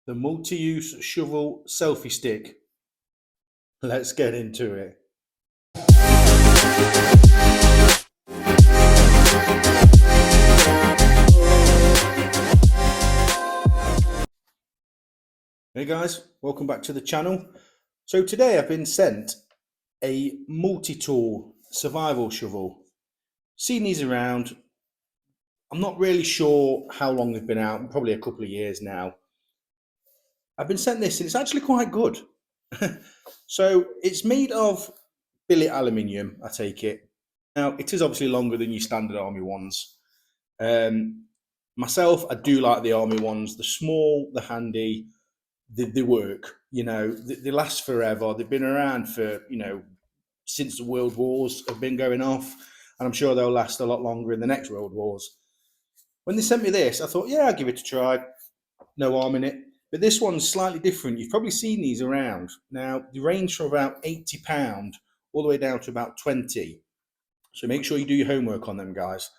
The multi-use shovel selfie stick. Let's get into it. Hey guys, welcome back to the channel. So today I've been sent a multi-tool survival shovel. Seen these around. I'm not really sure how long they've been out, probably a couple of years now. I've been sent this and it's actually quite good. So it's made of billet aluminium, I take it. Now it is obviously longer than your standard army ones. Myself, I do like the army ones. They're small, they're handy, they work. They last forever. They've been around for, since the world wars have been going off, and I'm sure they'll last a lot longer in the next world wars. When they sent me this, I thought, yeah, I'll give it a try. No harm in it. But this one's slightly different. You've probably seen these around. Now, they range from about £80 all the way down to about 20. So make sure you do your homework on them, guys.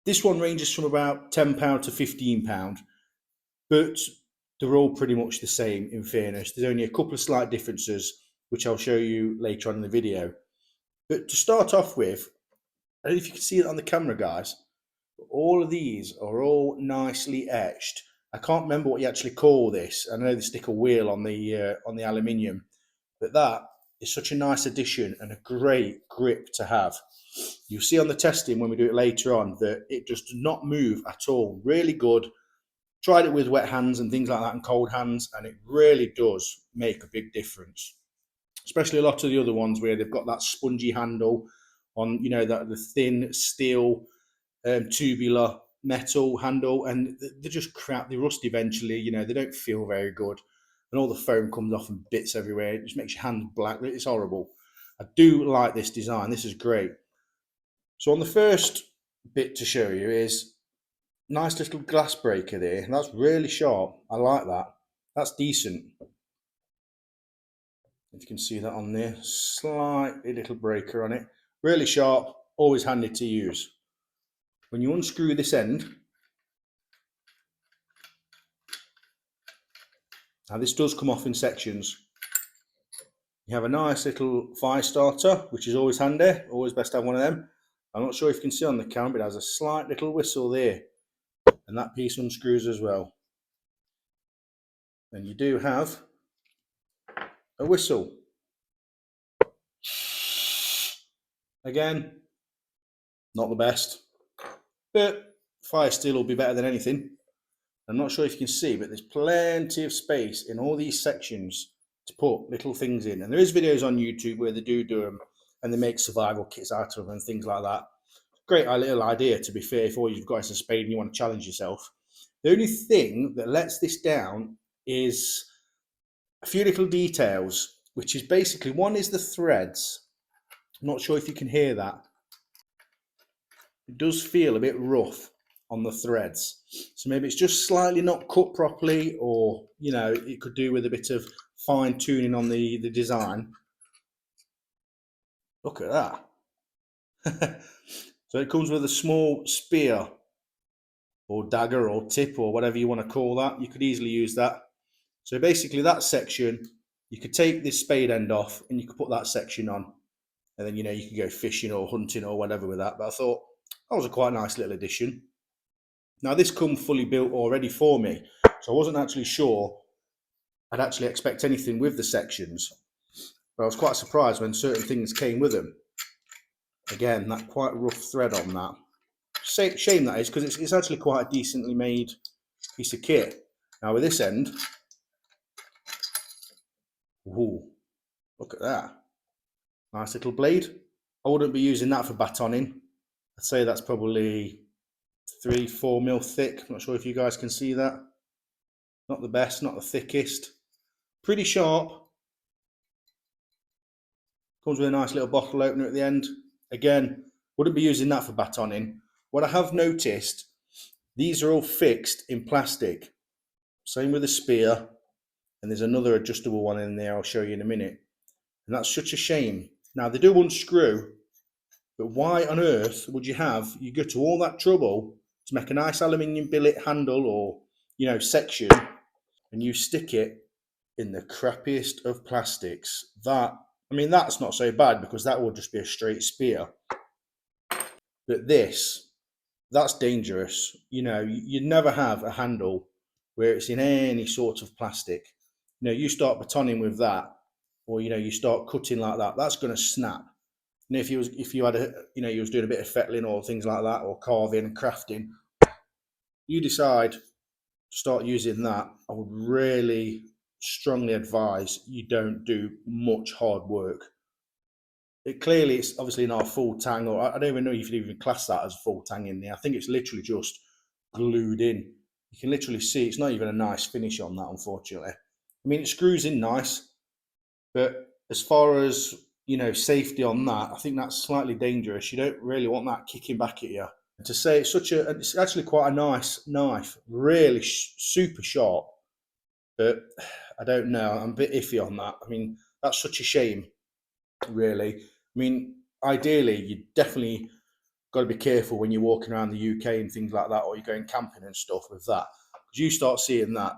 This one ranges from about £10 to £15, but they're all pretty much the same, in fairness. There's only a couple of slight differences, which I'll show you later on in the video. But to start off with, I don't know if you can see it on the camera, guys, but all of these are all nicely etched. I can't remember what you actually call this. I know they stick a wheel on the aluminium, but that is such a nice addition and a great grip to have. You'll see on the testing when we do it later on that it just does not move at all. Really good. Tried it with wet hands and things like that and cold hands, and it really does make a big difference. Especially a lot of the other ones where they've got that spongy handle on, the thin steel tubular metal handle, and they're just crap. They rust eventually. They don't feel very good, and all the foam comes off and bits everywhere. It just makes your hand black. It's horrible. I do like this design. This is great. So on the first bit to show you is nice little glass breaker there. That's really sharp. I like that. That's decent. If you can see that on there, slightly little breaker on it. Really sharp. Always handy to use. When you unscrew this end, now this does come off in sections. You have a nice little fire starter, which is always handy. Always best to have one of them. I'm not sure if you can see on the camera, but it has a slight little whistle there. And that piece unscrews as well. And you do have a whistle. Again, not the best, but fire steel will be better than anything. I'm not sure if you can see, but there's plenty of space in all these sections to put little things in. And there is videos on YouTube where they do them and they make survival kits out of them and things like that. Great little idea, to be fair, if all you've got is a spade and you want to challenge yourself. The only thing that lets this down is a few little details, which is basically, one is the threads. I'm not sure if you can hear that. It does feel a bit rough on the threads. So maybe it's just slightly not cut properly, or, it could do with a bit of fine tuning on the design. Look at that. So it comes with a small spear or dagger or tip or whatever you want to call that. You could easily use that. So basically that section, you could take this spade end off and you could put that section on. And then, you could go fishing or hunting or whatever with that. But I thought that was a quite nice little addition. Now this come fully built already for me. So I wasn't actually sure I'd actually expect anything with the sections. But I was quite surprised when certain things came with them. Again, that quite rough thread on that. Shame that is, because it's actually quite a decently made piece of kit. Now with this end, ooh, look at that. Nice little blade. I wouldn't be using that for batoning. I'd say that's probably 3-4 mil thick. I'm not sure if you guys can see that. Not the best, not the thickest. Pretty sharp. Comes with a nice little bottle opener at the end. Again, wouldn't be using that for batoning. What I have noticed, these are all fixed in plastic. Same with the spear. And there's another adjustable one in there I'll show you in a minute. And that's such a shame. Now they do unscrew, but why on earth would you go to all that trouble to make a nice aluminium billet handle or, section, and you stick it in the crappiest of plastics, that's not so bad because that would just be a straight spear. But that's dangerous. You'd never have a handle where it's in any sort of plastic. You start batoning with that, or you start cutting like that, that's going to snap. If you had you was doing a bit of fettling or things like that, or carving and crafting, you decide to start using that, I would really strongly advise you don't do much hard work. It's obviously not a full tang, or I don't even know if you even class that as full tang in there. I think it's literally just glued in. You can literally see it's not even a nice finish on that, unfortunately. It screws in nice, but as far as safety on that, I think that's slightly dangerous. You don't really want that kicking back at you. And to say it's actually quite a nice knife, really super sharp, but I don't know. I'm a bit iffy on that. That's such a shame, really. Ideally, you definitely got to be careful when you're walking around the UK and things like that, or you're going camping and stuff with that, because you start seeing that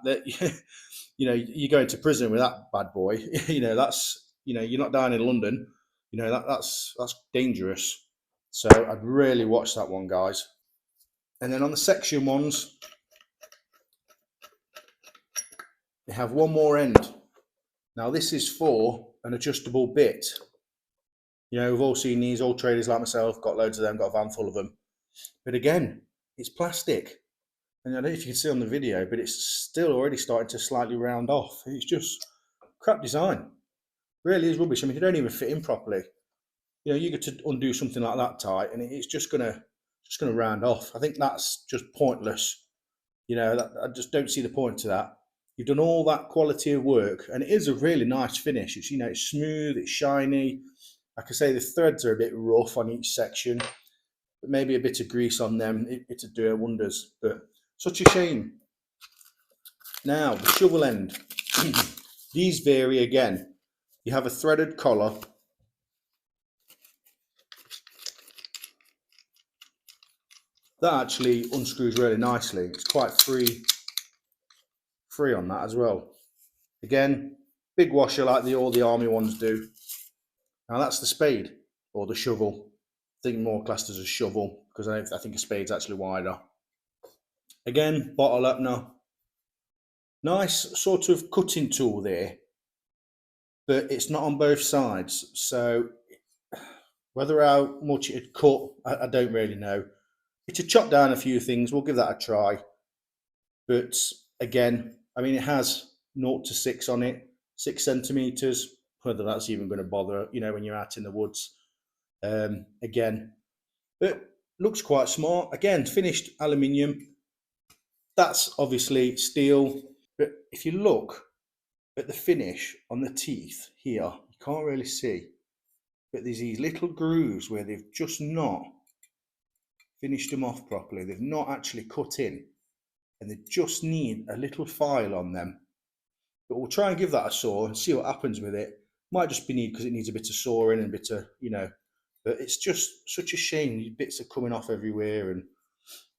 you go into prison with that bad boy. That's you're not down in London. That's dangerous. So I'd really watch that one, guys. And then on the section ones, they have one more end. Now this is for an adjustable bit. We've all seen these, old traders like myself, got loads of them, got a van full of them. But again, it's plastic. And I don't know if you can see on the video, but it's still already starting to slightly round off. It's just crap design. Really is rubbish. They don't even fit in properly. You get to undo something like that tight, and it's just gonna round off. I think that's just pointless. I just don't see the point to that. You've done all that quality of work, and it is a really nice finish. It's it's smooth, it's shiny. Like I say, the threads are a bit rough on each section, but maybe a bit of grease on them, it'd do wonders. But such a shame. Now, the shovel end. These vary again. You have a threaded collar. That actually unscrews really nicely. It's quite free on that as well. Again, big washer like all the army ones do. Now that's the spade, or the shovel. I think more classed as a shovel, because I think a spade's actually wider. Again, bottle opener. Nice sort of cutting tool there, but it's not on both sides. So whether how much it'd cut, I don't really know. It'd chop down a few things. We'll give that a try. But again, it has 0 to 6 on it, 6 centimeters. Whether that's even going to bother, when you're out in the woods. Again, but looks quite smart. Again, finished aluminium. That's obviously steel. But if you look at the finish on the teeth here, you can't really see. But there's these little grooves where they've just not finished them off properly. They've not actually cut in. And they just need a little file on them. But we'll try and give that a saw and see what happens with it. Might just be needed because it needs a bit of sawing and a bit of, but it's just such a shame. These bits are coming off everywhere, and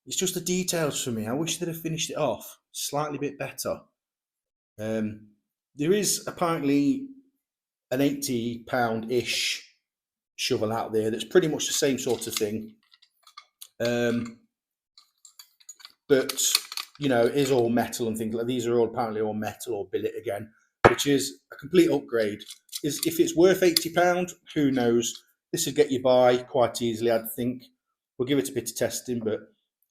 it's just the details for me. I wish they'd have finished it off slightly bit better. There is apparently an £80-ish shovel out there that's pretty much the same sort of thing. But it is all metal and things like these are all apparently all metal or billet again, which is a complete upgrade. If it's worth £80, who knows? This would get you by quite easily, I'd think. We'll give it a bit of testing, but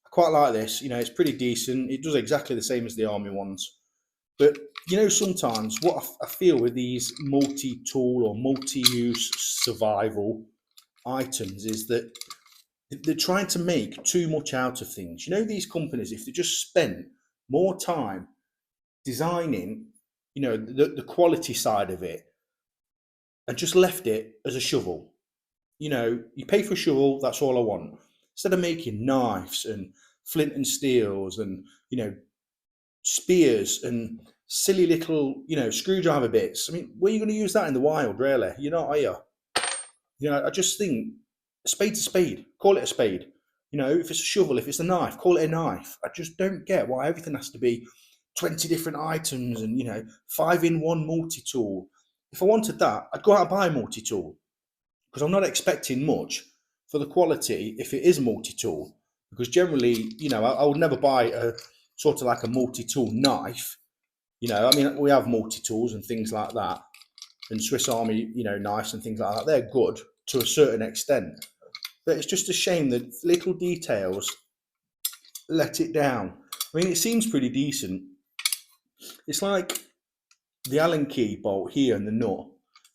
I quite like this. It's pretty decent. It does exactly the same as the army ones. But sometimes what I feel with these multi-tool or multi-use survival items is that they're trying to make too much out of things. These companies, if they just spent more time designing, the quality side of it, and just left it as a shovel. You pay for a shovel, that's all I want. Instead of making knives and flint and steels and, spears and silly little, screwdriver bits. Where are you going to use that in the wild, really? You're not, are you? I just think a spade's a spade. Call it a spade. If it's a shovel, if it's a knife, call it a knife. I just don't get why everything has to be 20 different items and, 5-in-1 multi-tool. If I wanted that, I'd go out and buy a multi-tool, because I'm not expecting much for the quality if it is multi-tool. Because generally, I would never buy a sort of like a multi-tool knife. We have multi-tools and things like that, and Swiss Army, knives and things like that. They're good to a certain extent, but it's just a shame that little details let it down. It seems pretty decent. It's like the Allen key bolt here and the nut.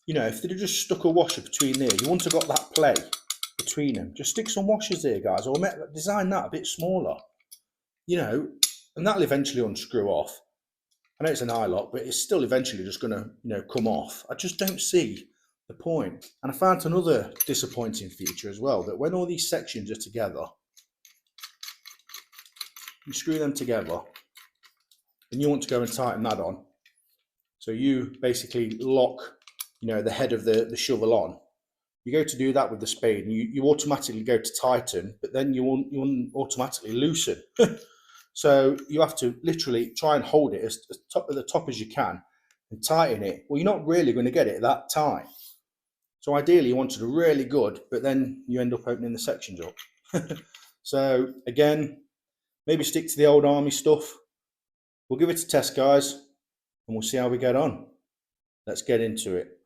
If they'd have just stuck a washer between there, you wouldn't have got that play between them. Just stick some washers there, guys, or design that a bit smaller, and that'll eventually unscrew off. I know it's an eye lock, but it's still eventually just going to, come off. I just don't see the point. And I found another disappointing feature as well, that when all these sections are together, you screw them together, and you want to go and tighten that on. So you basically lock, the head of the shovel on. You go to do that with the spade, and you automatically go to tighten, but then you won't automatically loosen. So you have to literally try and hold it as at the top as you can and tighten it. Well, you're not really going to get it that tight. So ideally you want it really good, but then you end up opening the sections up. So again, maybe stick to the old army stuff. We'll give it a test, guys, and we'll see how we get on. Let's get into it.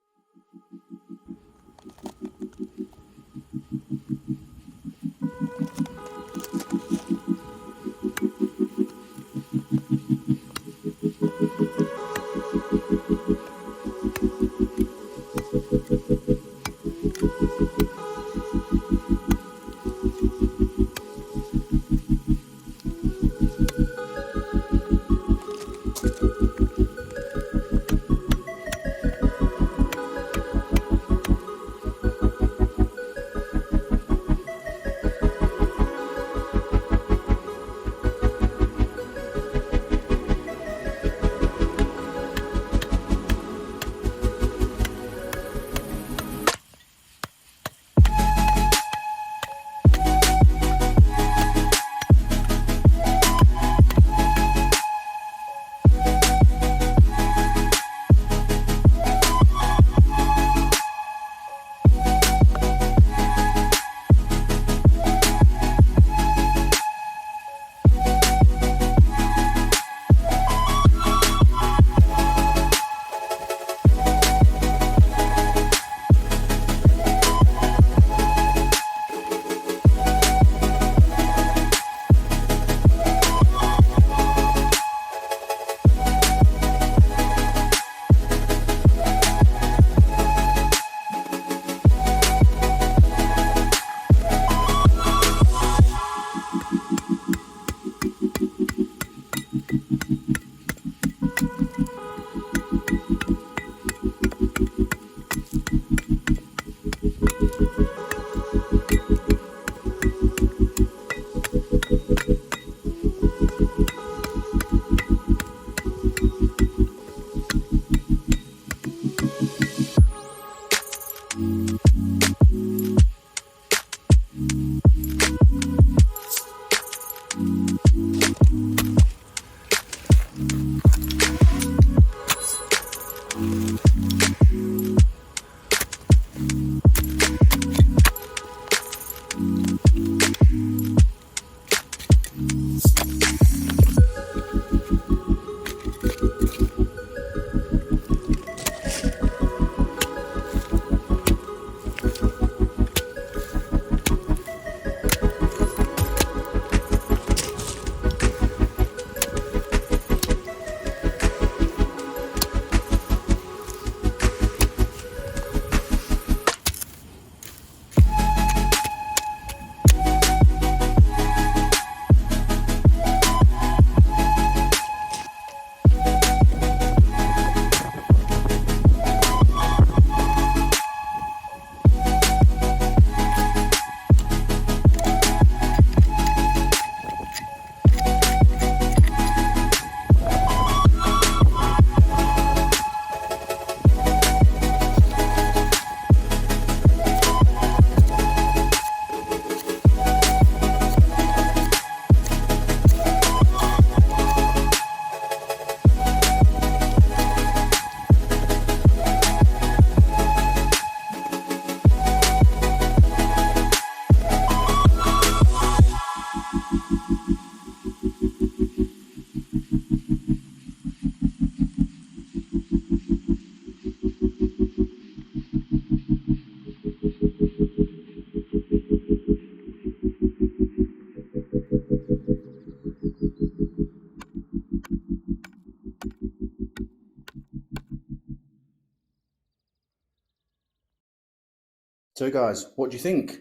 So guys, what do you think?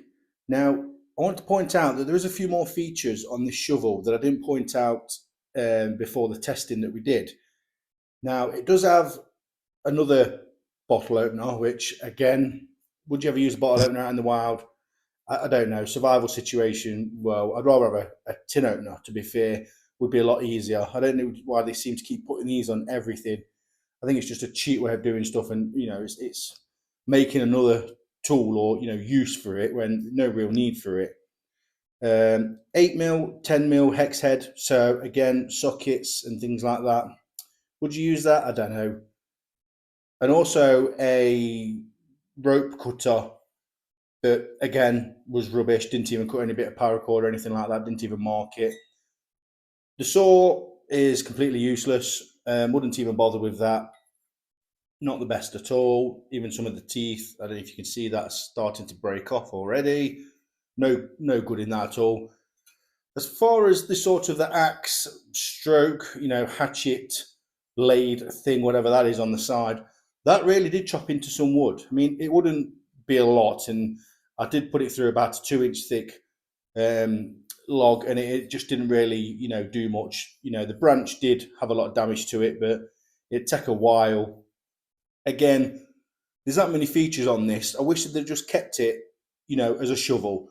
Now, I want to point out that there is a few more features on this shovel that I didn't point out before the testing that we did. Now, it does have another bottle opener, which again, would you ever use a bottle opener out in the wild? I don't know. Survival situation, well, I'd rather have a tin opener, to be fair, would be a lot easier. I don't know why they seem to keep putting these on everything. I think it's just a cheap way of doing stuff, and it's making another tool or use for it when no real need for it. 8mm, 10mm hex head. So again, sockets and things like that. Would you use that? I don't know. And also a rope cutter that again was rubbish. Didn't even cut any bit of paracord or anything like that. Didn't even mark it. The saw is completely useless. Wouldn't even bother with that. Not the best at all. Even some of the teeth, I don't know if you can see that starting to break off already. No good in that at all. As far as the sort of the axe stroke, hatchet, blade thing, whatever that is on the side, that really did chop into some wood. I mean, it wouldn't be a lot, and I did put it through about a 2-inch thick log, and it just didn't really, do much. The branch did have a lot of damage to it, but it'd take a while. Again, there's that many features on this. I wish that they'd just kept it, as a shovel,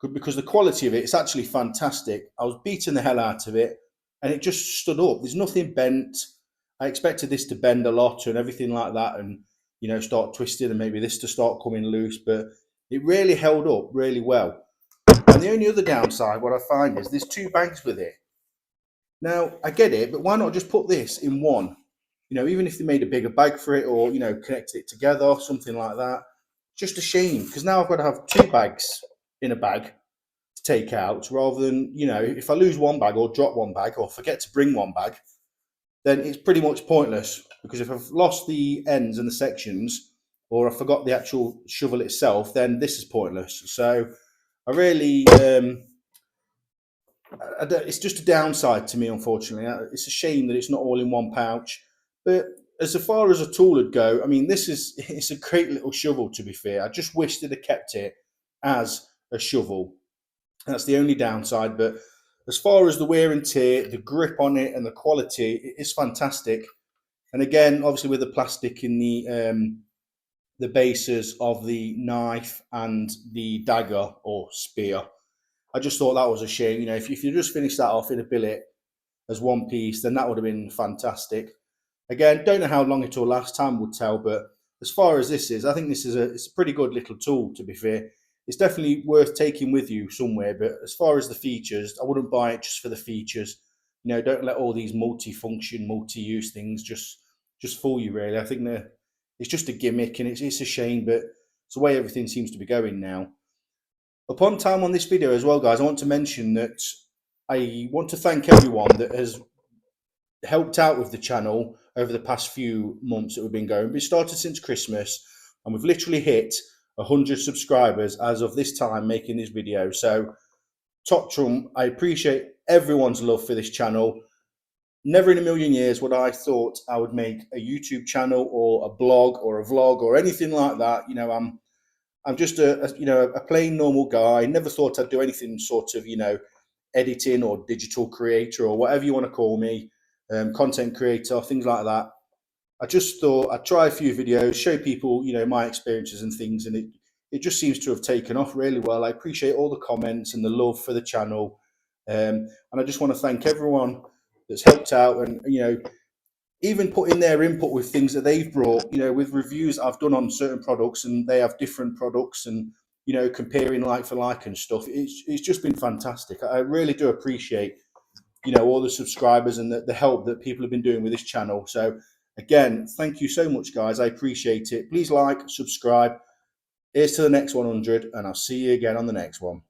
because the quality of it's actually fantastic. I was beating the hell out of it, and it just stood up. There's nothing bent. I expected this to bend a lot and everything like that, and start twisting, and maybe this to start coming loose, but it really held up really well. And the only other downside, what I find, is there's 2 bags with it. Now, I get it, but why not just put this in one? Even if they made a bigger bag for it, or connected it together, something like that. Just a shame, because now I've got to have 2 bags in a bag to take out, rather than if I lose one bag or drop one bag or forget to bring one bag, then it's pretty much pointless, because if I've lost the ends and the sections, or I forgot the actual shovel itself, then this is pointless. So I really it's just a downside to me, unfortunately. It's a shame that it's not all in one pouch. But as far as a tool would go, I mean, it's a great little shovel, to be fair. I just wish they'd have kept it as a shovel. That's the only downside. But as far as the wear and tear, the grip on it, and the quality, it is fantastic. And again, obviously with the plastic in the bases of the knife and the dagger or spear, I just thought that was a shame. If you just finished that off in a billet as one piece, then that would have been fantastic. Again, don't know how long it will last. Time would tell. But as far as this is, I think it's a pretty good little tool, to be fair. It's definitely worth taking with you somewhere. But as far as the features, I wouldn't buy it just for the features. Don't let all these multi-function, multi-use things just fool you. Really, I think it's just a gimmick, and it's a shame. But it's the way everything seems to be going now. Upon time on this video as well, guys, I want to mention that I want to thank everyone that has helped out with the channel over the past few months that we've been going. We started since Christmas, and we've literally hit 100 subscribers as of this time making this video. So top trump, I appreciate everyone's love for this channel. Never in a million years would I thought I would make a YouTube channel or a blog or a vlog or anything like that. I'm just a plain normal guy. Never thought I'd do anything sort of editing or digital creator or whatever you want to call me, content creator, things like that. I just thought I'd try a few videos, show people my experiences and things, and it just seems to have taken off really well. I appreciate all the comments and the love for the channel, and I just want to thank everyone that's helped out, and even put in their input with things that they've brought, with reviews I've done on certain products, and they have different products, and comparing like for like and stuff. It's just been fantastic. I really do appreciate all the subscribers and the help that people have been doing with this channel. So again, thank you so much, guys. I appreciate it. Please like, subscribe. Here's to the next 100, and I'll see you again on the next one.